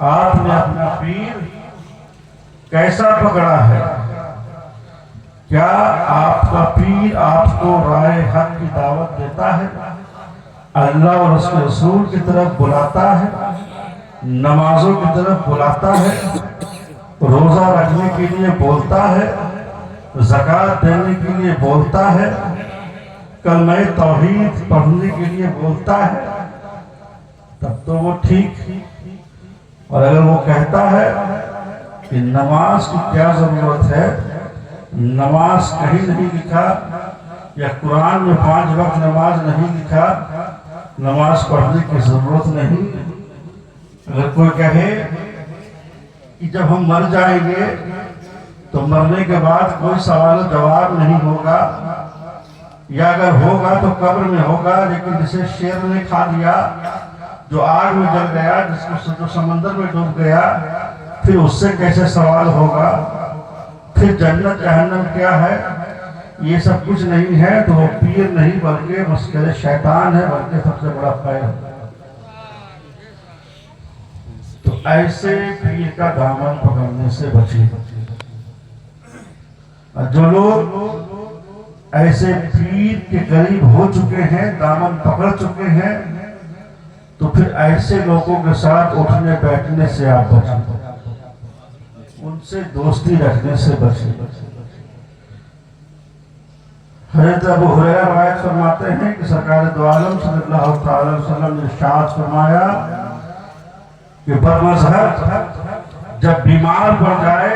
आपने अपना पीर कैसा पकड़ा है? क्या आपका पीर आपको राय हक की दावत देता है, अल्लाह और उसके रसूल की तरफ बुलाता है, नमाजों की तरफ बुलाता है, रोजा रखने के लिए बोलता है, ज़कात देने के लिए बोलता है, कलमा तौहीद पढ़ने के लिए बोलता है, तब तो वो ठीक। और अगर वो कहता है कि नमाज की क्या जरूरत है, नमाज कहीं नहीं लिखा, या कुरान में 5 वक्त नमाज नहीं लिखा, नमाज पढ़ने की जरूरत नहीं। अगर कोई कहे कि जब हम मर जाएंगे तो मरने के बाद कोई सवाल जवाब नहीं होगा, या अगर होगा तो कब्र में होगा, लेकिन जिसे शेर ने खा लिया, जो आग में जल गया, जिसको जो समंदर में डूब गया, फिर उससे कैसे सवाल होगा? फिर जन्नत जहन्नम क्या है? ये सब कुछ नहीं है। तो वो पीर नहीं बल्कि मुश्किल शैतान है, बल्कि सबसे बड़ा खैर। तो ऐसे पीर का दामन पकड़ने से बचिए। जो लोग ऐसे पीर के करीब हो चुके हैं, दामन पकड़ चुके हैं, तो फिर ऐसे लोगों के साथ उठने बैठने से आप बचें, उनसे दोस्ती रखने से बचें। हज़रत अबू हुरैरा रवायत फरमाते हैं कि सरकार दो आलम सल्लल्लाहु अलैहि वसल्लम ने इरशाद फरमाया कि बरमज़हब जब बीमार पड़ जाए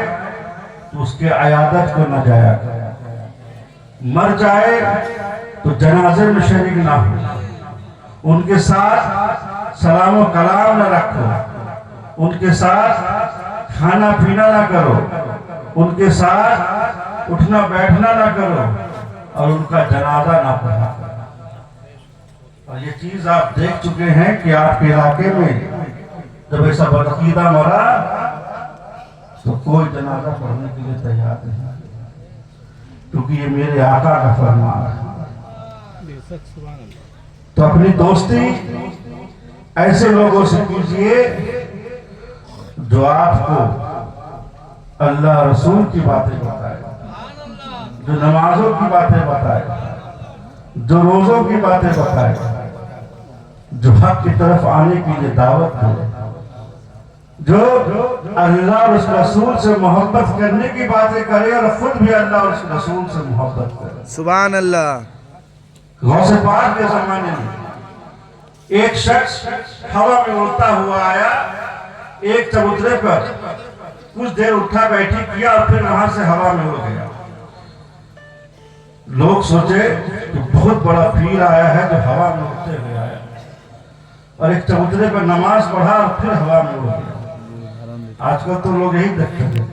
तो उसके अयादत को न जाया करे, मर जाए तो जनाजे में शरीक ना हो, उनके साथ सलाम व कलाम न रखो, उनके साथ खाना पीना ना करो, उनके साथ उठना बैठना ना करो, और उनका जनाजा ना पढ़ा। और ये चीज आप देख चुके हैं कि आपके इलाके में जब ऐसा बदअकीदा मरा तो कोई जनाजा पढ़ने के लिए तैयार नहीं, क्योंकि ये मेरे आका का फरमान है। तो अपनी दोस्ती ऐसे लोगों से कीजिए जो आपको अल्लाह रसूल की बातें बताए, जो नमाजों की बातें बताए, जो रोजों की बातें बताए, जो हक की तरफ आने के लिए दावत दे, जो अल्लाह और उस रसूल से मोहब्बत करने की बातें करे और खुद भी अल्लाह और उस रसूल से मोहब्बत करे। सुभान अल्लाह। गौसे पाक के जमाने में एक शख्स हवा में उड़ता हुआ आया, एक चबूतरे पर कुछ देर उठा बैठी किया और फिर वहां से हवा में उड़ गया। लोग सोचे कि बहुत बड़ा पीर आया है जो हवा में उड़ते हुए आया, और एक चबूतरे पर नमाज पढ़ा और फिर हवा में उड़ गया। आजकल तो लोग यही देखते हैं,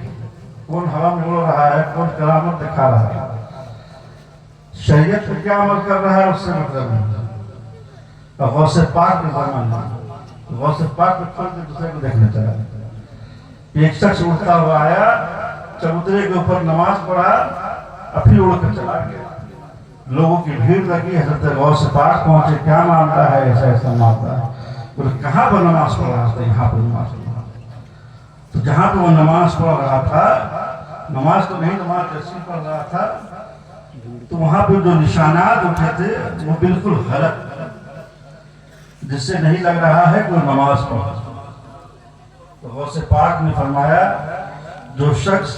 कौन हवा में उड़ रहा है, कौन करामत दिखा रहा है, शरीयत पे क्या अमल कर रहा है उससे मतलब नहीं। और गौसे पाक के जमाने में गौसे पाक में छोड़ के दूसरे को देखने चला। एक शख्स उड़ता हुआ आया, चबूतरे के ऊपर नमाज पढ़ा और फिर उड़ कर चला गया। लोगों की भीड़ लगी, हजरत गौसे पाक पहुंचे, क्या मामला है, ऐसा ऐसा मामला है। बोले कहाँ पर नमाज पढ़ रहा था? यहाँ पर नमाज पढ़ रहा। तो जहाँ पर वो नमाज पढ़ रहा था, नमाज तो नहीं, नमाज जैसी पढ़ रहा था, तो वहां पे जो निशानात उठे थे वो बिल्कुल गलत, जिससे नहीं लग रहा है कोई नमाज पढ़। तो गौसे पाक ने फरमाया जो शख्स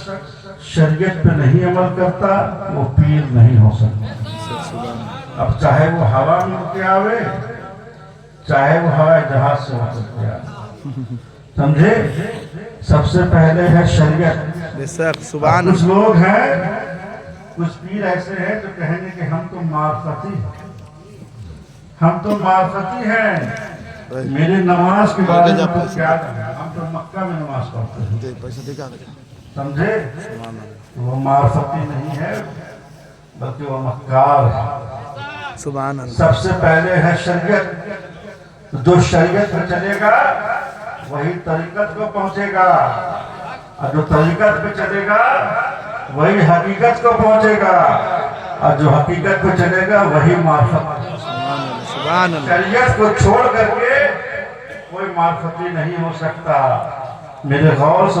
शरीयत पे नहीं अमल करता वो पीर नहीं हो सकता। अब चाहे वो हवा में उड़ के आवे, चाहे वो हवाई जहाज से उड़ के आवे, समझे? सबसे पहले है शरीयत। सुभान। कुछ लोग हैं, कुछ पीर ऐसे हैं जो कहेंगे कि हम तो मार्फती हैं, हम तो मार्फती हैं, मेरे नमाज के बारे में तो क्या कहें, हम तो मक्का में नमाज पढ़ते हैं, समझे? वो मार्फती नहीं है बल्कि वो मक्कार है। सुभान अल्लाह। सबसे पहले है शरीयत। जो शरीयत में चलेगा वही तरीकत को पहुंचेगा, और जो तरीकत पे चलेगा वही हकीकत को पहुंचेगा, और जो हकीकत पे चलेगा वही मार्फत। शरीयत को छोड़ करके कोई मार्फती नहीं हो सकता। मेरे गौर से